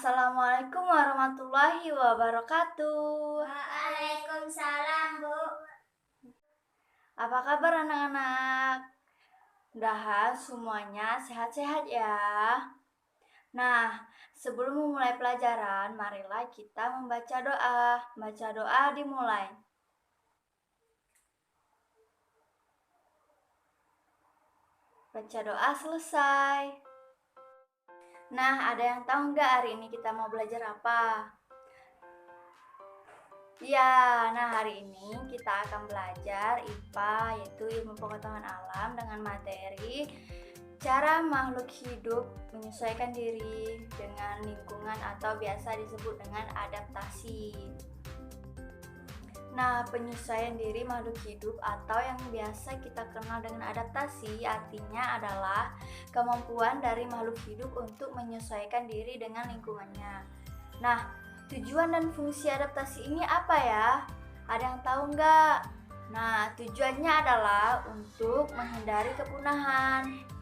Assalamualaikum warahmatullahi wabarakatuh. Waalaikumsalam, Bu. Apa kabar anak-anak? Mudahan semuanya sehat-sehat ya. Nah, sebelum memulai pelajaran, marilah kita membaca doa. Baca doa dimulai. Baca doa selesai. Nah, ada yang tahu nggak hari ini kita mau belajar apa? Ya, nah hari ini kita akan belajar IPA, yaitu ilmu pengetahuan alam, dengan materi cara makhluk hidup menyesuaikan diri dengan lingkungan atau biasa disebut dengan adaptasi. Nah, penyesuaian diri makhluk hidup atau yang biasa kita kenal dengan adaptasi artinya adalah kemampuan dari makhluk hidup untuk menyesuaikan diri dengan lingkungannya. Nah, tujuan dan fungsi adaptasi ini apa ya? Ada yang tahu nggak? Nah, tujuannya adalah untuk menghindari kepunahan.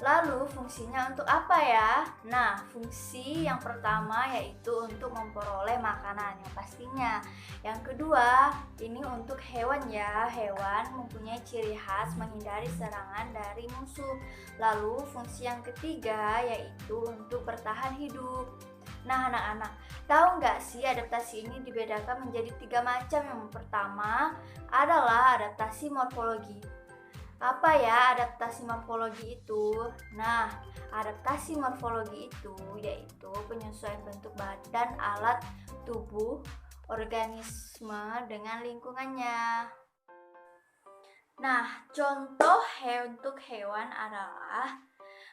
Lalu fungsinya untuk apa ya? Nah, fungsi yang pertama yaitu untuk memperoleh makanan yang pastinya. Yang kedua, ini untuk hewan ya. Hewan mempunyai ciri khas menghindari serangan dari musuh. Lalu fungsi yang ketiga yaitu untuk bertahan hidup. Nah, anak-anak, tahu nggak sih adaptasi ini dibedakan menjadi 3 macam? Yang pertama adalah adaptasi morfologi. Apa ya adaptasi morfologi itu? Nah, adaptasi morfologi itu yaitu penyesuaian bentuk badan alat tubuh organisme dengan lingkungannya. Nah, contoh untuk hewan adalah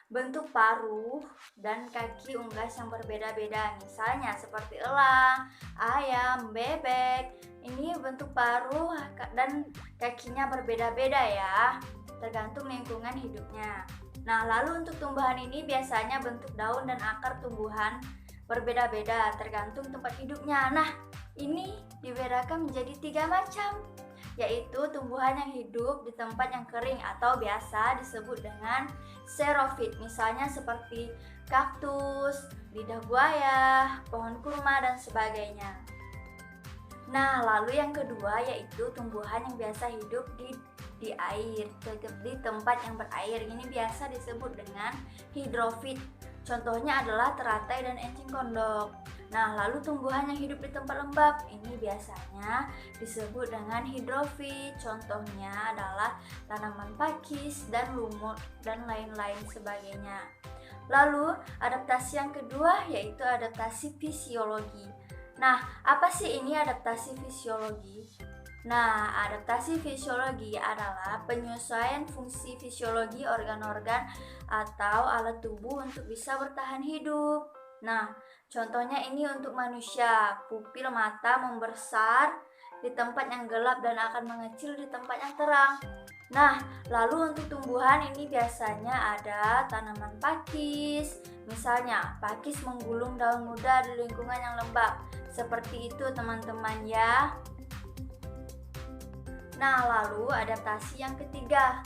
bentuk paruh dan kaki unggas yang berbeda-beda, misalnya seperti elang, ayam, bebek. Ini bentuk paruh dan kakinya berbeda-beda ya, tergantung lingkungan hidupnya. Nah, lalu untuk tumbuhan ini biasanya bentuk daun dan akar tumbuhan berbeda-beda tergantung tempat hidupnya. Nah, ini dibedakan menjadi 3 macam, yaitu tumbuhan yang hidup di tempat yang kering atau biasa disebut dengan xerofit, misalnya seperti kaktus, lidah buaya, pohon kurma, dan sebagainya. Nah, lalu yang kedua yaitu tumbuhan yang biasa hidup di air, di tempat yang berair. Ini biasa disebut dengan hidrofit. Contohnya adalah teratai dan encing gondok. Nah, lalu tumbuhan yang hidup di tempat lembab ini biasanya disebut dengan hidrofit. Contohnya adalah tanaman pakis dan lumut dan lain-lain sebagainya. Lalu, adaptasi yang kedua yaitu adaptasi fisiologi. Nah, apa sih ini adaptasi fisiologi? Nah, adaptasi fisiologi adalah penyesuaian fungsi fisiologi organ-organ atau alat tubuh untuk bisa bertahan hidup. Nah, contohnya ini untuk manusia, pupil mata membesar di tempat yang gelap dan akan mengecil di tempat yang terang. Nah, lalu untuk tumbuhan ini biasanya ada tanaman pakis. Misalnya, pakis menggulung daun muda di lingkungan yang lembab. Seperti itu teman-teman ya. Nah, lalu adaptasi yang ketiga.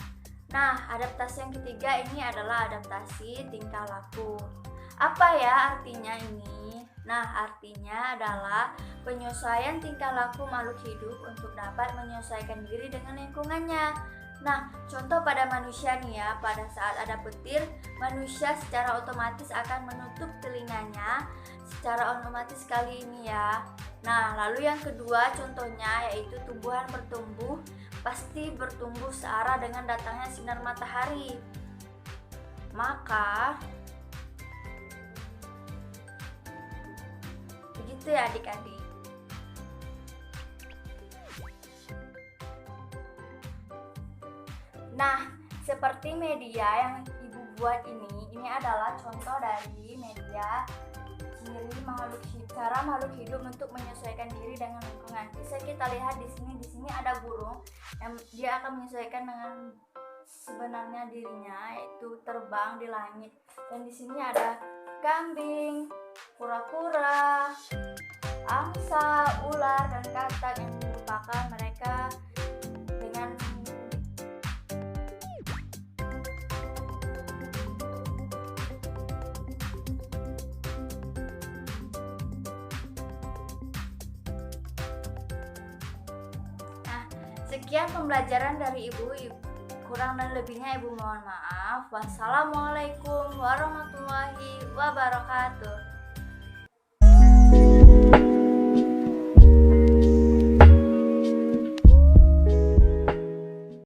Nah, adaptasi yang ketiga ini adalah adaptasi tingkah laku. Apa ya artinya ini? Nah, artinya adalah penyesuaian tingkah laku makhluk hidup untuk dapat menyesuaikan diri dengan lingkungannya. Nah, contoh pada manusia nih ya, pada saat ada petir, manusia secara otomatis akan menutup telinganya secara otomatis kali ini ya. Nah, lalu yang kedua contohnya yaitu tumbuhan bertumbuh pasti bertumbuh searah dengan datangnya sinar matahari. Maka begitu ya adik-adik. Nah, seperti media yang ibu buat ini adalah contoh dari media ciri cara makhluk hidup untuk menyesuaikan diri dengan lingkungan. Bisa kita lihat di sini ada burung yang dia akan menyesuaikan dengan sebenarnya dirinya, yaitu terbang di langit. Dan di sini ada kambing, kura-kura, angsa, ular, dan katak yang merupakan mereka dengan Sekian pembelajaran dari Ibu. Kurang dan lebihnya Ibu mohon maaf. Wassalamualaikum warahmatullahi wabarakatuh.